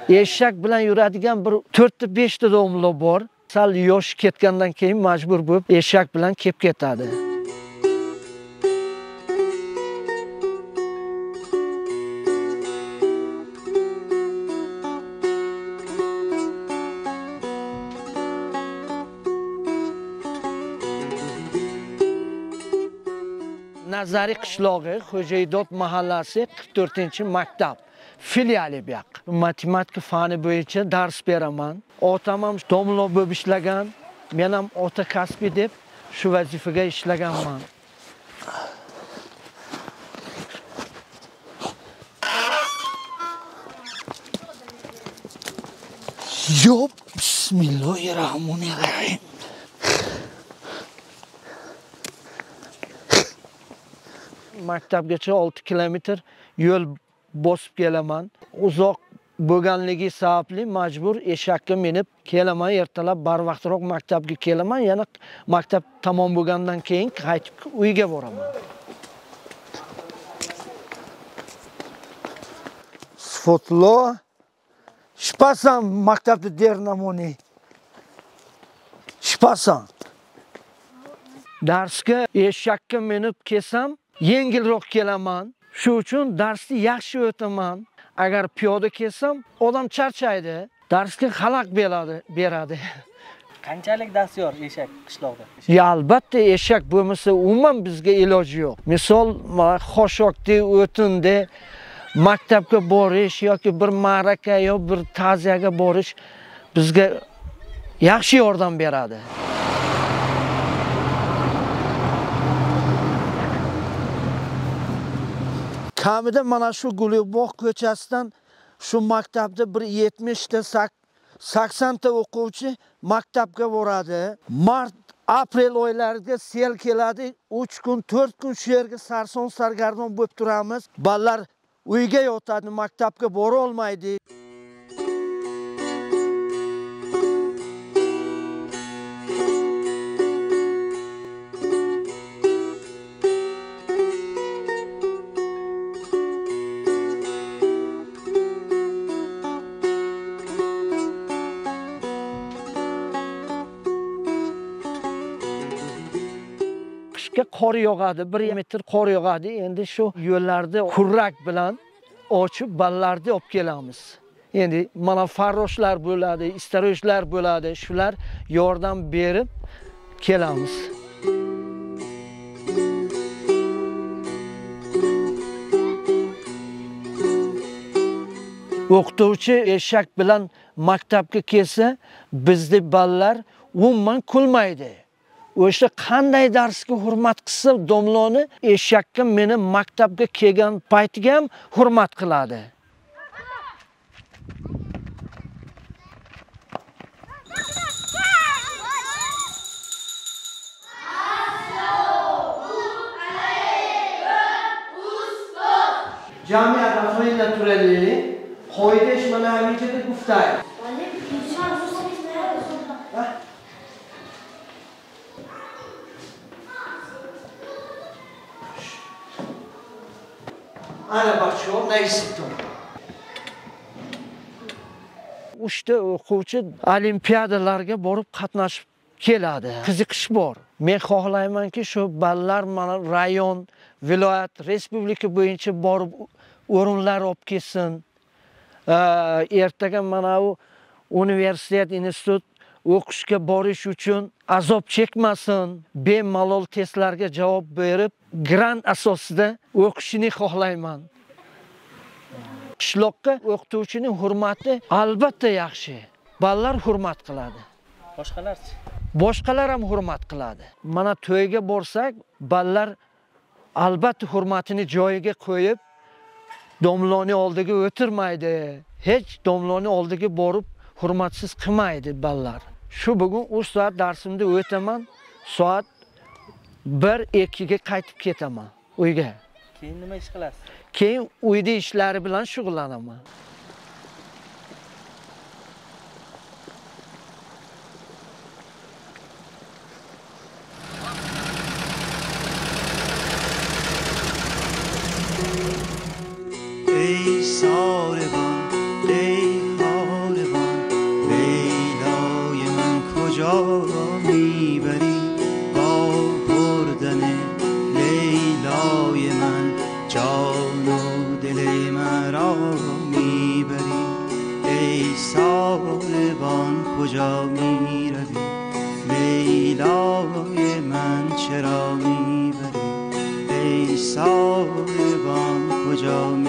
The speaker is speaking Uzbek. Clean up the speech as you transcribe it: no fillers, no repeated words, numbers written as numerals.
Eshak bilan yuradigan bir 4-5 ta domlo bor. Sal yosh ketgandan keyin majbur bo'lib eshak bilan kelib ketadi. Nazariy qishlog'i, Xo'jaydod mahallasi 44-maktab filiali bu yoq. Matematika fani bo'yicha dars beraman. Otam ham domlo bo'lib ishlagan, men ham ota kasbi deb shu vazifaga ishlaganman. Yo, bismillahirrohmanirrohim. Maktabgacha 6 kilometr yo'l bosib kelaman. Uzoq bo'lganligi sababli majbur eshakka minib kelaman. Ertalab barvaqtroq maktabga kelaman. Yana maktab tamom bo'lgandan keyin qaytib uyga boraman. Sfotlo shpasan maktabda dernamoni. Shpasan. Darsga eshakka minib kelsam yengilroq kelaman. Shu uchun darsni yaxshi o'taman. Agar piyoda kelsam, odam charchaydi. Darsga xalaq beradi. Qanchalik dastyor eshak qishloqda? Albatta eshak bo'lmasa umuman bizga iloji yo'q. Misol, xoshokda, o'tinda maktabga borish yoki bir ma'raka yo bir ta'ziyaga borish bizga yaxshi yordam beradi. Kamida mana shu Gulbog' ko'chasidan shu maktabda bir 70 ta 80 ta o'quvchi maktabga boradi. Mart, aprel oylarida sel keladi. 3 kun, 4 kun shu yerga sarson sargardon bo'lib turamiz. Bolalar uyga yotadi, maktabga bora olmaydi. Qor yog'adi, 1 metr qor yog'adi. Endi shu yo'llarda kurrak bilan ochib bolalarni olib kelamiz. Endi mana farroshlar bo'ladi, istarojlar bo'ladi. Shular yordam berib kelamiz. O'qituvchi eshak bilan maktabga kelsa, bizda bolalar umuman kulmaydi. O'sha qanday darsga hurmat qilsa, domloni eshakka meni maktabga kelgan paytiga ham hurmat qiladi. Jamiyat afayla turali, qoidash mana hamichada guftay. Ana bachcho, naysitton. Uchta o'quvchi olimpiadalarga borib qatnashib keladi. Qiziqish bor. Men xohlaymanki, shu bolalar mana rayon, viloyat, respublika bo'yicha borib o'rinlar olib kelsin. Ertaga mana u universitet, institut o'qishga borish uchun azob chekmasin, bemalol testlarga javob berib, grant asosida o'qishini xohlayman. Qishloqqa o'qituvchining hurmati albatta yaxshi. Bolalar hurmat qiladi. Boshqalarchi? Boshqalar ham hurmat qiladi. Mana to'yga borsak, bolalar albatta hurmatini joyiga qo'yib, domloni oldiga o'tirmaydi. Hech domloni oldiga borib hurmatsiz qilmaydi bolalar. Shu bugun 3 soat darsimda o'taman, soat 1-2 ga qaytib ketaman uyga. Keyin nima ish qilasiz? Keyin uyda ishlari bilan shug'ullanaman. ای ساربان ای صاحبان کجا